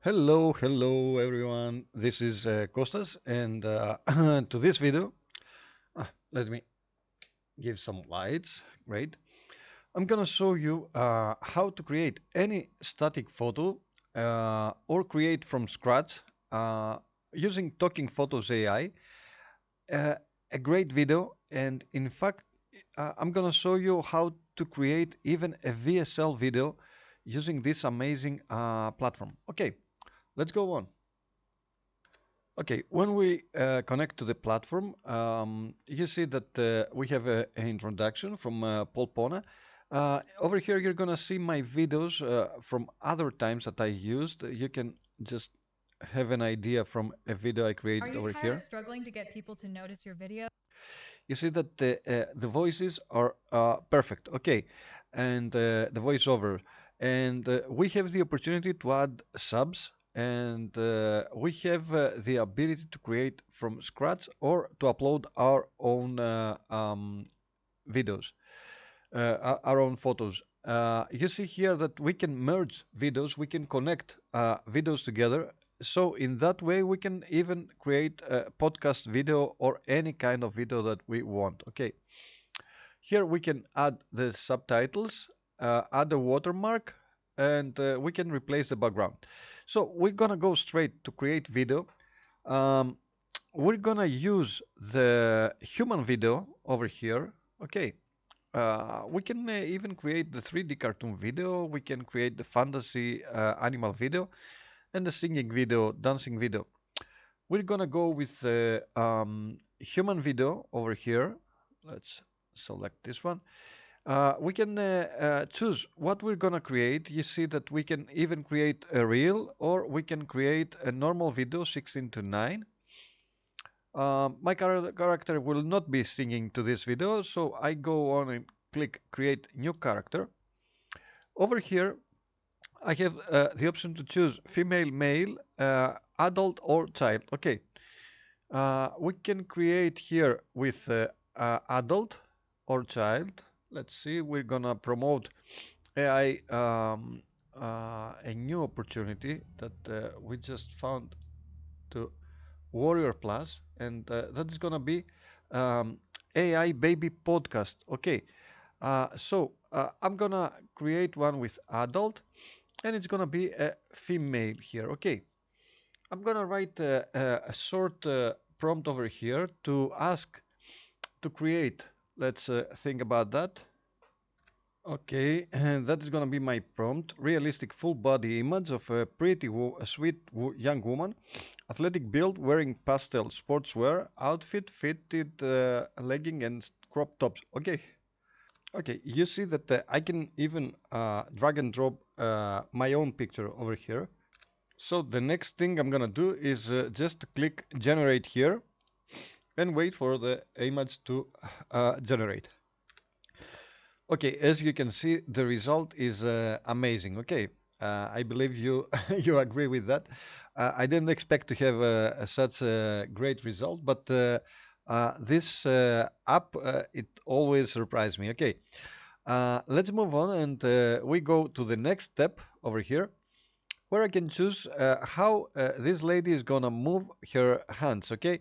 Hello everyone. This is Kostas, and to this video, let me give some lights. Great. I'm gonna show you how to create any static photo or create from scratch uh, using Talking Photos AI. Uh, a great video, and in fact, I'm gonna show you how to create even a VSL video using this amazing platform. Okay, let's go on. Okay, when we connect to the platform, you see that we have an introduction from Paul Pona. Over here, you're gonna see my videos from other times that I used. You can just have an idea from a video I Are created you over tired of here. struggling to get people to notice your video? You see that the voices are perfect. Okay, and the voiceover, and we have the opportunity to add subs, and we have the ability to create from scratch or to upload our own videos, our own photos. You see here that we can merge videos, we can connect videos together. So in that way, we can even create a podcast video or any kind of video that we want. Okay, here we can add the subtitles, add a watermark, and we can replace the background. So we're gonna go straight to create video. Um, we're gonna use the human video over here. Okay, we can even create the 3D cartoon video, we can create the fantasy animal video, and the singing video, dancing video. We're gonna go with the human video over here. Let's select this one. We can choose what we're gonna create. You see that we can even create a reel or we can create a normal video 16 to 9. My character will not be singing to this video, so I go on and click create new character. Over here, I have the option to choose female, male, adult, or child. Okay, we can create here with adult or child. Let's see, we're gonna promote AI, a new opportunity that we just found to Warrior Plus, and that is gonna be um, AI Baby Podcast. Okay, I'm gonna create one with adult, and it's gonna be a female here. Okay, I'm gonna write a short prompt over here to ask to create. Let's think about that. Okay, and that is gonna be my prompt. Realistic full body image of a a sweet young woman. Athletic build, wearing pastel sportswear, outfit, fitted legging and crop tops. Okay, okay, you see that I can even drag and drop my own picture over here. So the next thing I'm gonna do is just click generate here and wait for the image to generate. Okay, as you can see, the result is amazing. Okay, I believe you you agree with that. I didn't expect to have such a great result, but this app it always surprised me. Okay, let's move on and we go to the next step over here where I can choose how this lady is gonna move her hands. Okay,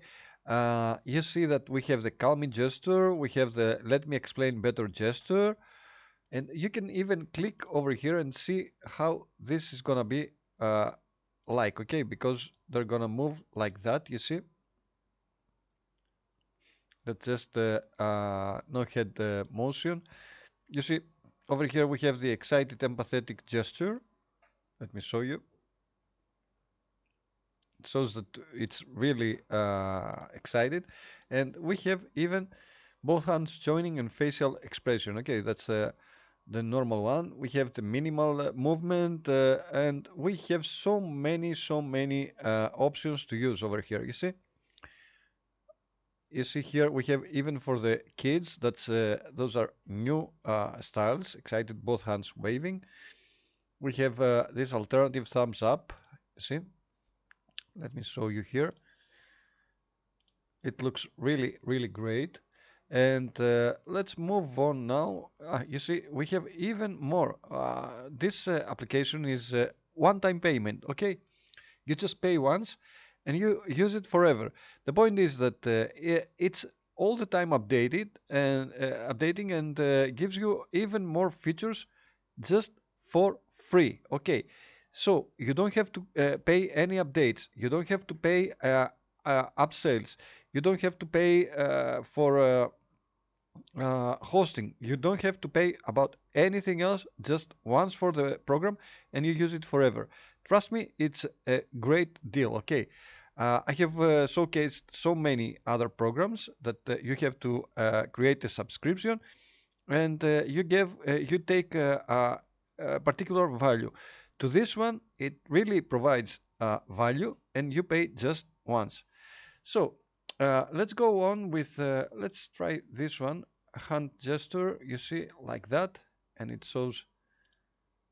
you see that we have the calming gesture, we have the let me explain better gesture, and you can even click over here and see how this is gonna be like. Okay, because they're gonna move like that. You see, that's just the no head motion. You see, over here we have the excited empathetic gesture. Let me show you. It shows that it's really excited, and we have even both hands joining and facial expression. Okay, that's the normal one. We have the minimal movement, and we have so many options to use over here. You see here we have even for the kids. That's those are new styles. Excited, both hands waving. We have this alternative thumbs up. You see, let me show you here. It looks really great. And let's move on now. You see, we have even more. This application is one-time payment. Okay, You just pay once and you use it forever. The point is that it's all the time updated and updating and gives you even more features just for free. Okay, so you don't have to pay any updates. You don't have to pay upsells. You don't have to pay for hosting. You don't have to pay about anything else, just once for the program, and you use it forever. Trust me, it's a great deal. Okay, I have showcased so many other programs that you have to create a subscription, and you take a particular value. To this one, it really provides value, and you pay just once. So let's go on with, let's try this one, hand gesture, you see, like that, and it shows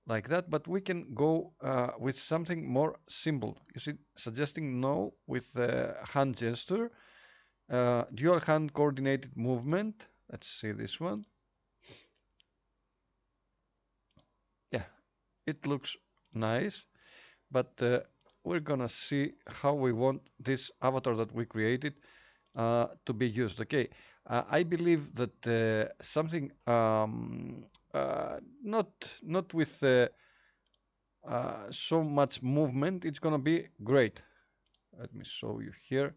like that, but we can go with something more simple. You see, suggesting no with hand gesture, dual hand coordinated movement. Let's see this one. Yeah, it looks nice, but we're gonna see how we want this avatar that we created to be used. Okay, I believe that something not with so much movement, it's gonna be great. Let me show you here.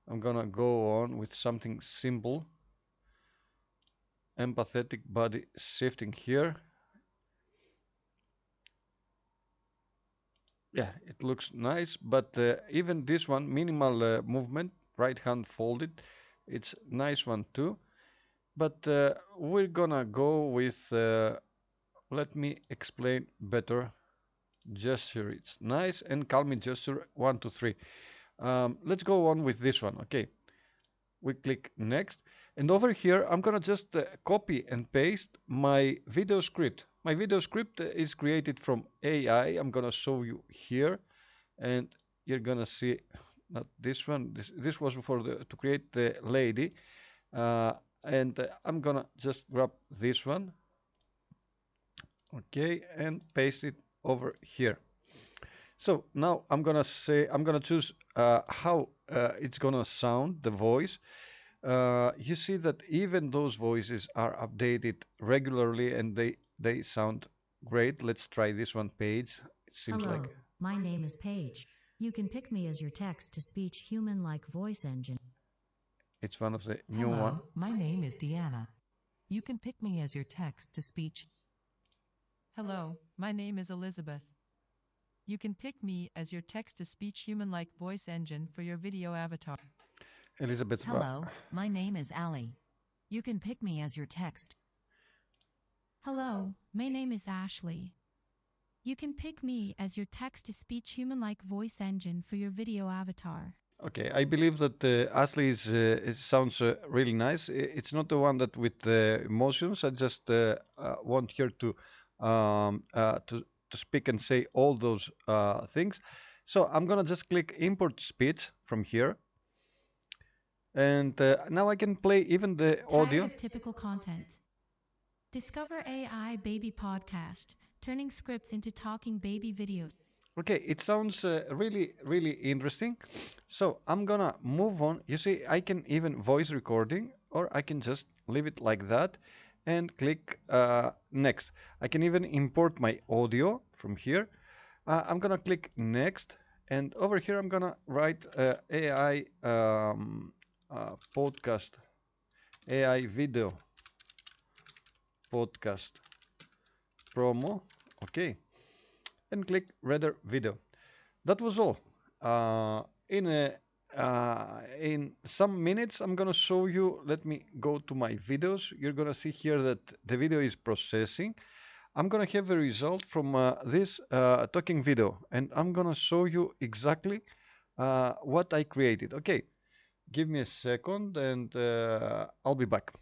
I'm gonna go on with something simple. Empathetic body shifting here. Yeah, it looks nice, but even this one, minimal movement, right hand folded, it's nice one too. But we're gonna go with, let me explain better. Gesture, it's nice, and calming gesture, 1, 2, 3. Let's go on with this one. Okay, we click next, and over here I'm gonna just copy and paste my video script. My video script is created from AI. I'm gonna show you here, and you're gonna see, not this one. This was for to create the lady, and I'm gonna just grab this one, okay, and paste it over here. So now I'm gonna choose how it's gonna sound, the voice. You see that even those voices are updated regularly and they sound great. Let's try this one, Paige. It seems Hello, like my name is Paige. You can pick me as your text-to-speech human-like voice engine. it's one of the new one. Hello, my name is Deanna. You can pick me as your text to speech. Hello, my name is Elizabeth. You can pick me as your text to speech human like voice engine for your video avatar. Elizabeth. Hello, my name is Allie. You can pick me as your text. Hello, my name is Ashley. You can pick me as your text-to-speech human-like voice engine for your video avatar. Okay, I believe that Ashley it sounds really nice. It's not the one that with emotions. I just want her to speak and say all those things. So I'm gonna just click import speech from here, and now I can play even the audio. Tired of typical content? Discover AI Baby Podcast, turning scripts into talking baby videos. Okay, it sounds really, really interesting. So I'm gonna move on. You see, I can even voice recording, or I can just leave it like that and click next. I can even import my audio from here. I'm gonna click next, and over here I'm gonna write AI podcast, AI video podcast promo. Okay, and click render video. That was all. In some minutes, I'm gonna show you. Let me go to my videos. You're gonna see here that the video is processing. I'm gonna have a result from this talking video, and I'm gonna show you exactly what I created. Okay, give me a second, and I'll be back.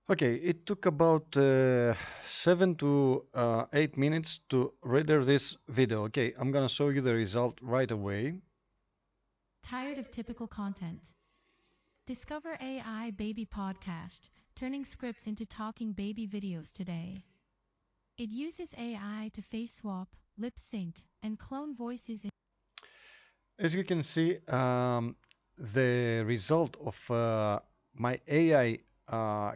Okay, it took about 7 to 8 minutes to render this video. Okay, I'm gonna show you the result right away. Tired of typical content? Discover AI Baby Podcast, turning scripts into talking baby videos today. It uses AI to face swap, lip sync, and clone voices in As you can see, the result of my AI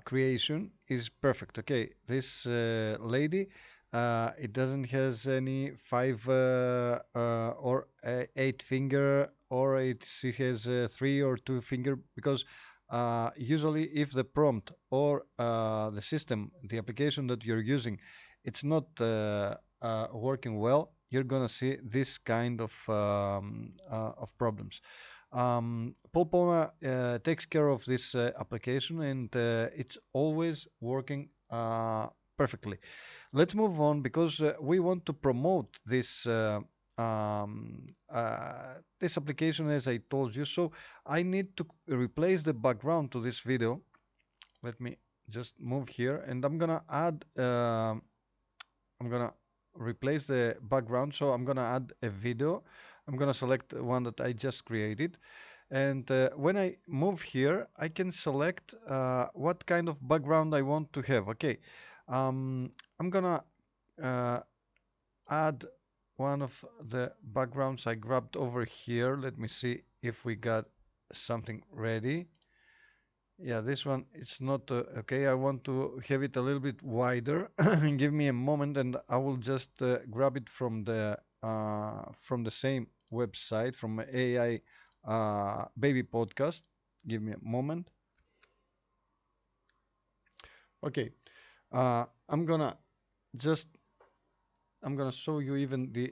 creation is perfect. Okay, this lady, it doesn't has any five or eight finger, or she has three or two finger, because usually if the prompt or the system, the application that you're using, it's not working well, you're gonna see this kind of problems. Polpona takes care of this application, and it's always working perfectly. Let's move on, because we want to promote this application, as I told you. So I need to replace the background to this video. Let me just move here, and I'm gonna add. I'm gonna replace the background, so I'm gonna add a video. I'm gonna select one that I just created, and when I move here, I can select what kind of background I want to have. Okay, I'm gonna uh, add one of the backgrounds I grabbed over here. Let me see if we got something ready. Yeah, this one, it's not okay. I want to have it a little bit wider. Give me a moment, and I will just grab it from the same website, from AI Baby Podcast. Give me a moment. Okay, I'm gonna just I'm gonna show you even the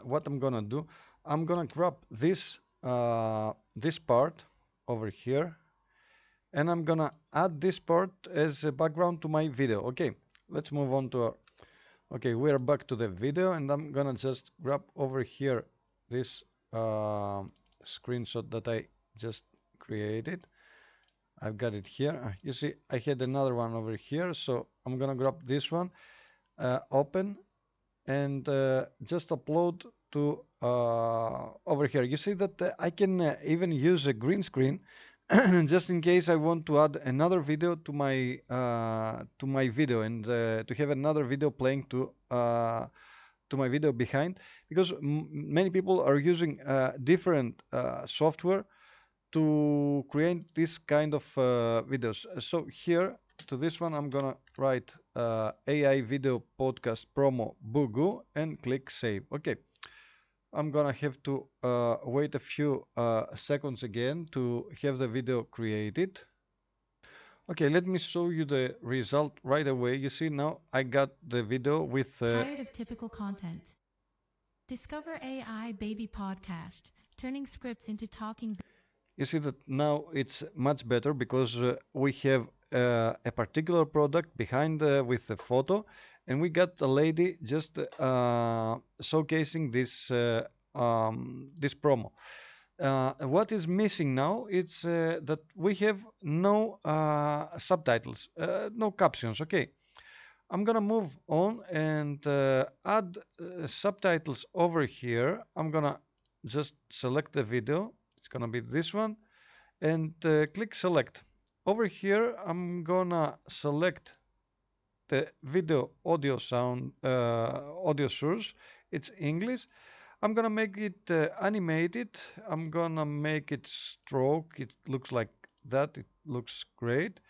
what I'm gonna do. I'm gonna grab this part over here, and I'm gonna add this part as a background to my video. Okay, let's move on to our. Okay, we're back to the video, and I'm gonna just grab over here this screenshot that I just created. I've got it here. You see, I had another one over here, so I'm gonna grab this one, open, and just upload to over here. You see that I can even use a green screen just in case I want to add another video to my video, and to have another video playing to my video behind, because many people are using different software to create this kind of videos. So here to this one, I'm gonna write AI video podcast promo Bugu and click save. Okay, I'm gonna have to wait a few seconds again to have the video created. Okay, let me show you the result right away. You see, now I got the video with tired of typical content. Discover AI Baby Podcast, turning scripts into talking. You see that now it's much better, because we have a particular product behind with the photo, and we got the lady just showcasing this promo. What is missing now? It's that we have no subtitles, no captions. Okay, I'm gonna move on and add subtitles over here. I'm gonna just select the video. It's gonna be this one, and click select. Over here, I'm gonna select the video audio sound audio source. It's English. I'm gonna make it animated. I'm gonna make it stroke. It looks like that. It looks great.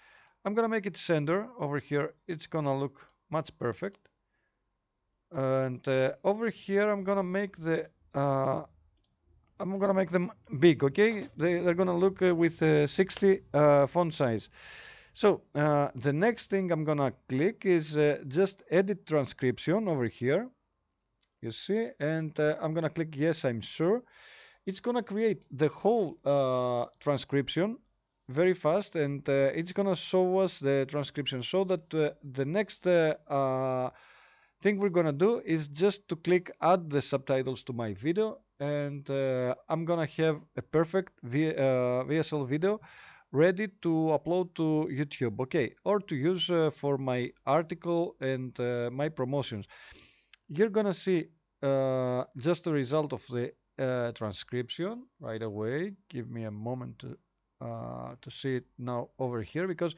I'm gonna make it center over here. It's gonna look much perfect. And over here, I'm gonna make them big. Okay, they're gonna look with 60 font size. So the next thing I'm gonna click is just edit transcription over here. You see, and I'm gonna click yes, I'm sure. It's gonna create the whole transcription very fast, and it's gonna show us the transcription, so that the next thing we're gonna do is just to click add the subtitles to my video, and I'm gonna have a perfect VSL video ready to upload to YouTube, okay, or to use for my article and my promotions. You're gonna see just the result of the transcription right away. Give me a moment to see it now over here, because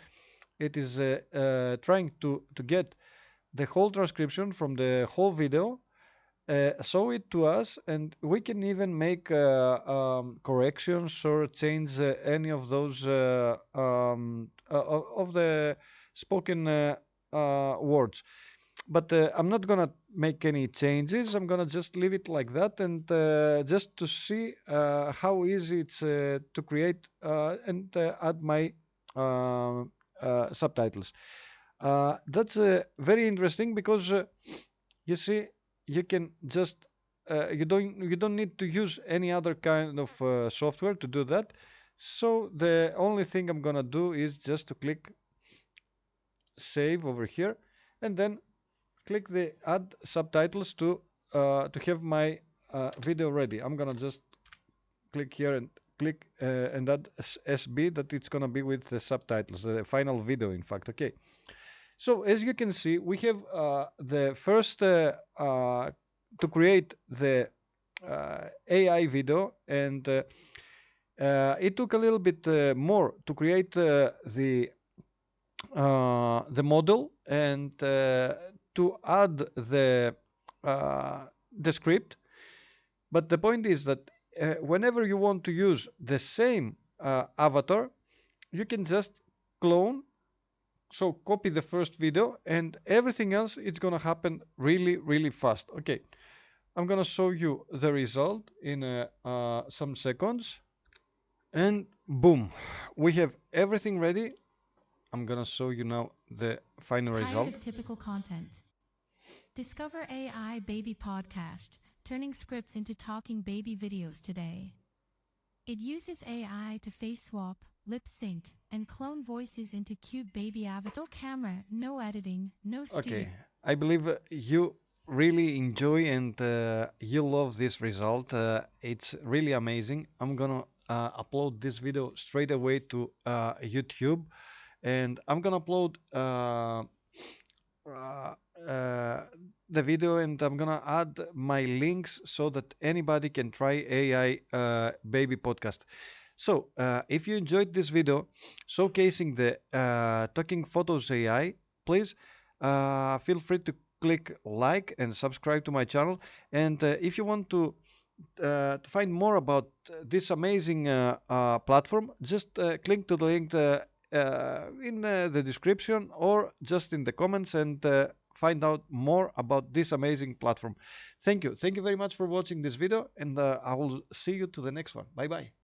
it is trying to get the whole transcription from the whole video, show it to us, and we can even make corrections or change any of those of the spoken words. But I'm not gonna make any changes. I'm gonna just leave it like that, and just to see how easy it's to create and add my uh, subtitles. That's very interesting because you see, you can just you don't need to use any other kind of software to do that. So the only thing I'm gonna do is just to click save over here, and then click the add subtitles to have my video ready. I'm gonna just click here and click and add SB, that it's gonna be with the subtitles, the final video, in fact. Okay. So as you can see, we have the first to create the AI video, and it took a little bit more to create the model and to add the script. But the point is that whenever you want to use the same avatar, you can just clone, so copy the first video, and everything else, it's gonna happen really, really fast. Okay, I'm gonna show you the result in some seconds, and boom, we have everything ready. I'm gonna show you now the final Tired result. of typical content? Discover AI Baby Podcast, turning scripts into talking baby videos today. It uses AI to face swap, lip sync, and clone voices into cute baby avatar. No camera, no editing, no studio. Okay, I believe you really enjoy and you love this result. It's really amazing. I'm gonna upload this video straight away to YouTube, and I'm gonna upload uh, uh, the video, and I'm gonna add my links so that anybody can try AI Baby Podcast. So, if you enjoyed this video showcasing the Talking Photos AI, please feel free to click like and subscribe to my channel. And if you want to find more about this amazing platform, just click to the link in the description or just in the comments, and find out more about this amazing platform. Thank you. Thank you very much for watching this video, and I will see you to the next one. Bye bye.